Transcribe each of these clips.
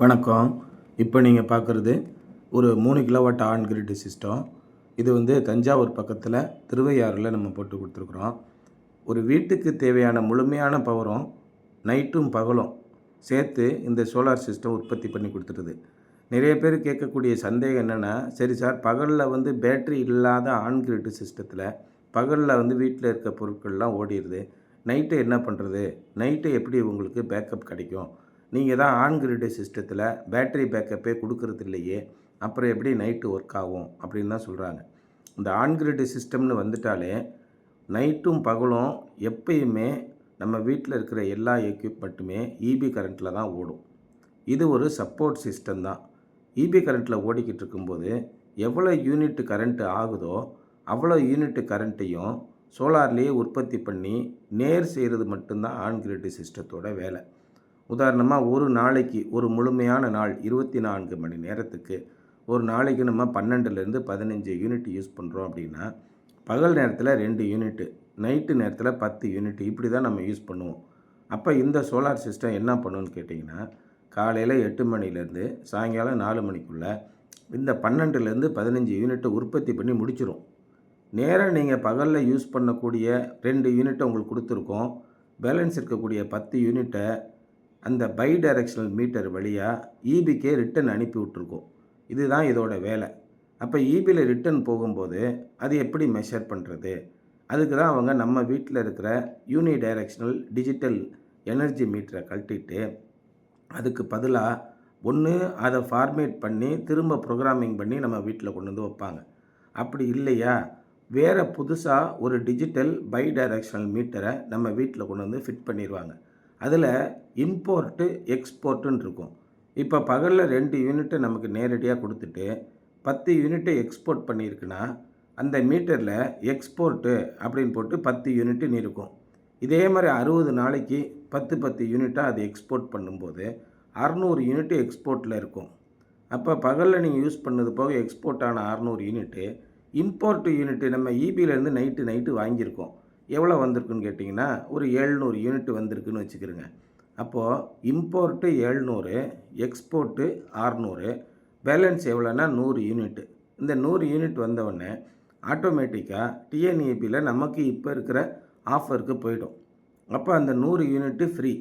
வணக்கம். இப்போ நீங்கள் பார்க்குறது ஒரு 3 கிலோவாட் ஆன் கிரிட் சிஸ்டம். இது தஞ்சாவூர் பக்கத்தில் திருவையாறில் நம்ம போட்டு கொடுத்துருக்குறோம். ஒரு வீட்டுக்கு தேவையான முழுமையான பவரும் நைட்டும் பகலும் சேர்த்து இந்த சோலார் சிஸ்டம் உற்பத்தி பண்ணி கொடுத்துருது. நிறைய பேர் கேட்கக்கூடிய சந்தேகம் என்னென்னா, சரி சார், பகலில் பேட்ரி இல்லாத ஆன் கிரிட் சிஸ்டத்தில் பகலில் வீட்டில் இருக்க பொருட்கள்லாம் ஓடிடுது, நைட்டு என்ன பண்ணுறது? நைட்டு எப்படி உங்களுக்கு பேக்கப் கிடைக்கும்? நீங்கள் தான் ஆன் கிரிட் சிஸ்டத்தில் பேட்டரி பேக்கப்பே கொடுக்கறது இல்லையே, அப்புறம் எப்படி நைட்டு ஒர்க் ஆகும் அப்படின்னு தான் சொல்கிறாங்க. இந்த ஆன் கிரிட் சிஸ்டம்னு வந்துட்டாலே நைட்டும் பகலும் எப்பயுமே நம்ம வீட்டில் இருக்கிற எல்லா எக்யூப்மெண்ட்டுமே இபி கரண்ட்டில் தான் ஓடும். இது ஒரு சப்போர்ட் சிஸ்டம் தான். இபி கரண்ட்டில் ஓடிக்கிட்டு இருக்கும்போது எவ்வளோ யூனிட் கரண்ட்டு ஆகுதோ அவ்வளோ யூனிட் கரண்ட்டையும் சோலார்லேயே உற்பத்தி பண்ணி நேர் செய்கிறது மட்டும்தான் ஆன் கிரிட் சிஸ்டத்தோட வேலை. உதாரணமாக ஒரு நாளைக்கு ஒரு முழுமையான நாள் 24 மணி நேரத்துக்கு ஒரு நாளைக்கு நம்ம 12லேருந்து 15 யூனிட் யூஸ் பண்ணுறோம் அப்படின்னா, பகல் நேரத்தில் 2 யூனிட்டு, நைட்டு நேரத்தில் 10 யூனிட், இப்படி தான் நம்ம யூஸ் பண்ணுவோம். அப்போ இந்த சோலார் சிஸ்டம் என்ன பண்ணுன்னு கேட்டிங்கன்னா, காலையில் 8 மணிலேருந்து சாயங்காலம் 4 மணிக்குள்ளே இந்த 12லேருந்து 15 யூனிட்டை உற்பத்தி பண்ணி முடிச்சிடும். நேராக நீங்கள் பகலில் யூஸ் பண்ணக்கூடிய 2 யூனிட்டை உங்களுக்கு கொடுத்துருக்கோம். பேலன்ஸ் இருக்கக்கூடிய 10 யூனிட்டை அந்த பை டைரெக்ஷனல் மீட்டர் வழியாக இபிக்கே ரிட்டன் அனுப்பி விட்ருக்கோம். இதுதான் இதோட வேலை. அப்போ இபியில் ரிட்டன் போகும்போது அது எப்படி மெஷர் பண்ணுறது? அதுக்கு தான் அவங்க நம்ம வீட்டில் இருக்கிற யூனி டைரெக்ஷனல் டிஜிட்டல் எனர்ஜி மீட்டரை கழட்டிட்டு அதுக்கு பதிலாக ஒன்று அதை ஃபார்மேட் பண்ணி திரும்ப ப்ரோக்ராமிங் பண்ணி நம்ம வீட்டில் கொண்டு வந்து வைப்பாங்க. அப்படி இல்லையா, வேறு புதுசாக ஒரு டிஜிட்டல் பை டைரெக்ஷனல் மீட்டரை நம்ம வீட்டில் கொண்டு வந்து ஃபிட் பண்ணிடுவாங்க. அதில் இம்போர்ட்டு எக்ஸ்போர்ட்டுன்னு இருக்கும். இப்போ பகலில் 2 யூனிட்டை நமக்கு நேரடியாக கொடுத்துட்டு 10 யூனிட்டை எக்ஸ்போர்ட் பண்ணியிருக்குன்னா அந்த மீட்டரில் எக்ஸ்போர்ட்டு அப்படின்னு போட்டு 10 யூனிட்டுன்னு இருக்கும். இதே மாதிரி 60 நாளைக்கு 10 யூனிட்டாக அது எக்ஸ்போர்ட் பண்ணும்போது 600 யூனிட்டு எக்ஸ்போர்ட்டில் இருக்கும். அப்போ பகலில் நீங்கள் யூஸ் பண்ணது போக எக்ஸ்போர்ட் ஆன 600 யூனிட்டு, இம்போர்ட்டு யூனிட்டு நம்ம இபியிலேருந்து நைட்டு வாங்கியிருக்கோம். எவ்வளோ வந்திருக்குன்னு கேட்டிங்கன்னா, ஒரு 700 யூனிட் வந்திருக்குன்னு வச்சுக்கிறோங்க. அப்போது இம்போர்ட்டு 700, எக்ஸ்போர்ட்டு 600, பேலன்ஸ் எவ்வளோன்னா 100 யூனிட்டு. இந்த 100 யூனிட் வந்தவுடனே ஆட்டோமேட்டிக்காக டிஎன்இபியில் நமக்கு இப்போ இருக்கிற ஆஃபருக்கு போய்டும். அப்போ அந்த 100 யூனிட்டு ஃப்ரீ.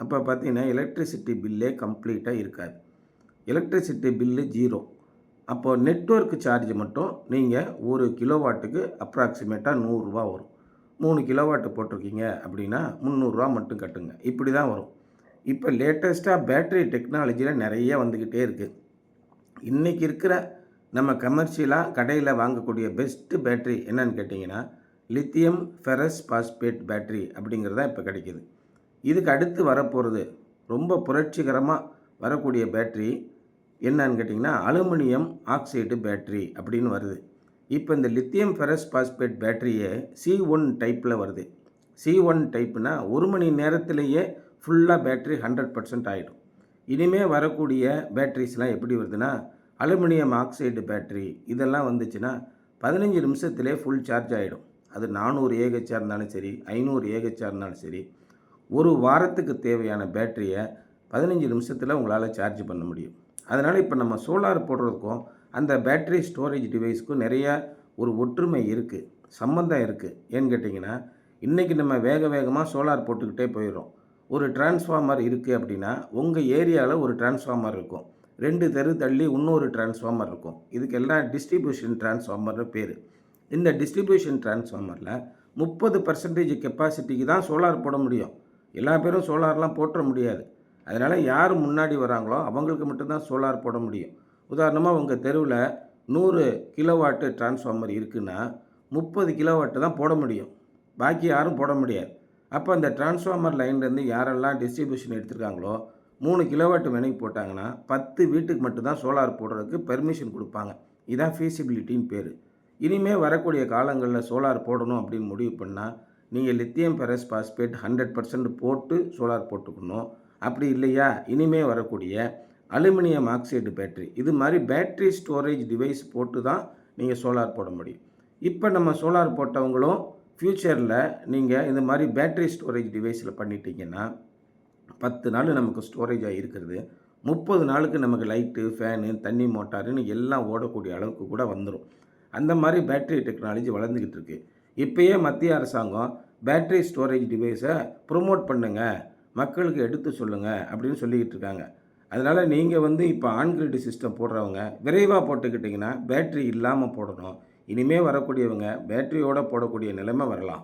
அப்போ பார்த்திங்கன்னா எலக்ட்ரிசிட்டி பில்லே கம்ப்ளீட்டாக இருக்காது. Electricity bill 0. அப்போது நெட்வொர்க் சார்ஜ் மட்டும் நீங்கள் 1 கிலோவாட்டுக்கு அப்ராக்சிமேட்டாக 100 ரூபா வரும். 3 கிலோவாட்டு போட்டிருக்கீங்க அப்படின்னா 300 மட்டும் கட்டுங்க. இப்படி தான் வரும். இப்போ லேட்டஸ்ட்டாக பேட்டரி டெக்னாலஜியில் நிறைய வந்துக்கிட்டே இருக்குது. இன்றைக்கி இருக்கிற நம்ம கமர்ஷியலாக கடையில் வாங்கக்கூடிய பெஸ்ட்டு பேட்ரி என்னன்னு கேட்டிங்கன்னா, லித்தியம் ஃபெரஸ் பாஸ்பேட் பேட்ரி அப்படிங்கிறதான் இப்போ கிடைக்கிது. இதுக்கு அடுத்து வரப்போகிறது ரொம்ப புரட்சிகரமாக வரக்கூடிய பேட்ரி என்னன்னு கேட்டிங்கன்னா, அலுமினியம் ஆக்சைடு பேட்ரி அப்படின்னு வருது. இப்போ இந்த லித்தியம் ஃபெரஸ் பாஸ்பேட் பேட்டரியே C1 டைப்பில் வருது. C1 டைப்புனா 1 மணி நேரத்திலேயே ஃபுல்லாக பேட்ரி 100% ஆகிடும். இனிமேல் வரக்கூடிய பேட்ரிஸ்லாம் எப்படி வருதுன்னா, அலுமினியம் ஆக்சைடு பேட்ரி இதெல்லாம் வந்துச்சுன்னா 15 நிமிஷத்துலேயே ஃபுல் சார்ஜ் ஆகிடும். அது 400 ஏஹெச்சாக இருந்தாலும் சரி, 500 ஏஹெச்சாக இருந்தாலும் சரி, ஒரு வாரத்துக்கு தேவையான பேட்டரியை 15 நிமிஷத்தில் உங்களால் சார்ஜ் பண்ண முடியும். அதனால் இப்போ நம்ம சோலார் போடுறதுக்கும் அந்த பேட்டரி ஸ்டோரேஜ் டிவைஸ்க்கும் நிறைய ஒரு ஒற்றுமை இருக்குது, சம்மந்தம் இருக்குது. ஏன்னு கேட்டிங்கன்னா, இன்றைக்கி நம்ம வேகமாக சோலார் போட்டுக்கிட்டே போயிடுறோம். ஒரு டிரான்ஸ்ஃபார்மர் இருக்குது அப்படின்னா உங்கள் ஏரியாவில் ஒரு டிரான்ஸ்ஃபார்மர் இருக்கும், 2 தெரு தள்ளி இன்னொரு டிரான்ஸ்ஃபார்மர் இருக்கும். இதுக்கெல்லாம் டிஸ்ட்ரிபியூஷன் டிரான்ஸ்ஃபார்மர்னு பேர். இந்த டிஸ்ட்ரிபியூஷன் டிரான்ஸ்ஃபார்மரில் 30% கெப்பாசிட்டிக்கு தான் சோலார் போட முடியும். எல்லா பேரும் சோலார்லாம் போட்டுற முடியாது. அதனால் யார் முன்னாடி வராங்களோ அவங்களுக்கு மட்டும்தான் சோலார் போட முடியும். உதாரணமாக உங்கள் தெருவில் 100 கிலோவாட்டு டிரான்ஸ்ஃபார்மர் இருக்குன்னா 30 கிலோவாட்டு தான் போட முடியும், பாக்கி யாரும் போட முடியாது. அப்போ அந்த டிரான்ஸ்ஃபார்மர் லைன்லேருந்து யாரெல்லாம் டிஸ்ட்ரிபியூஷன் எடுத்துருக்காங்களோ 3 கிலோவாட்டு வேலைக்கு போட்டாங்கன்னா 10 வீட்டுக்கு மட்டும்தான் சோலார் போடுறதுக்கு பெர்மிஷன் கொடுப்பாங்க. இதுதான் ஃபீசிபிலிட்டின்னு பேர். இனிமேல் வரக்கூடிய காலங்களில் சோலார் போடணும் அப்படின்னு முடிவு பண்ணால் நீங்கள் லித்தியம் ஃபெரஸ் பாஸ்பேட் 100% போட்டு சோலார் போட்டுக்கணும். அப்படி இல்லையா, இனிமேல் வரக்கூடிய அலுமினியம் ஆக்சைடு பேட்ரி இது மாதிரி பேட்ரி ஸ்டோரேஜ் டிவைஸ் போட்டு தான் நீங்கள் சோலார் போட முடியும். இப்போ நம்ம சோலார் போட்டவங்களும் ஃப்யூச்சரில் நீங்கள் இந்த மாதிரி பேட்ரி ஸ்டோரேஜ் டிவைஸில் பண்ணிட்டீங்கன்னா 10 நாள் நமக்கு ஸ்டோரேஜாக இருக்கிறது 30 நாளுக்கு நமக்கு லைட்டு, ஃபேனு, தண்ணி மோட்டாருன்னு எல்லாம் ஓடக்கூடிய அளவுக்கு கூட வந்துரும். அந்த மாரி பேட்டரி டெக்னாலஜி வளர்ந்துக்கிட்டு இருக்கு. இப்பயே மத்திய அரசாங்கம் பேட்டரி ஸ்டோரேஜ் டிவைஸை ப்ரொமோட் பண்ணுங்க, மக்களுக்கு எடுத்து சொல்லுங்க அப்படின்னு சொல்லிக்கிட்டு இருக்காங்க. அதனால நீங்க வந்து இப்ப ஆன் கிரிட் சிஸ்டம் போடுறவங்க விரைவா போட்டுக்கிட்டீங்கன்னா, பேட்டரி இல்லாம போடணும். இனிமே வரக்கூடியவங்க பேட்டரியோட போடக்கூடிய நிலைமை வரலாம்.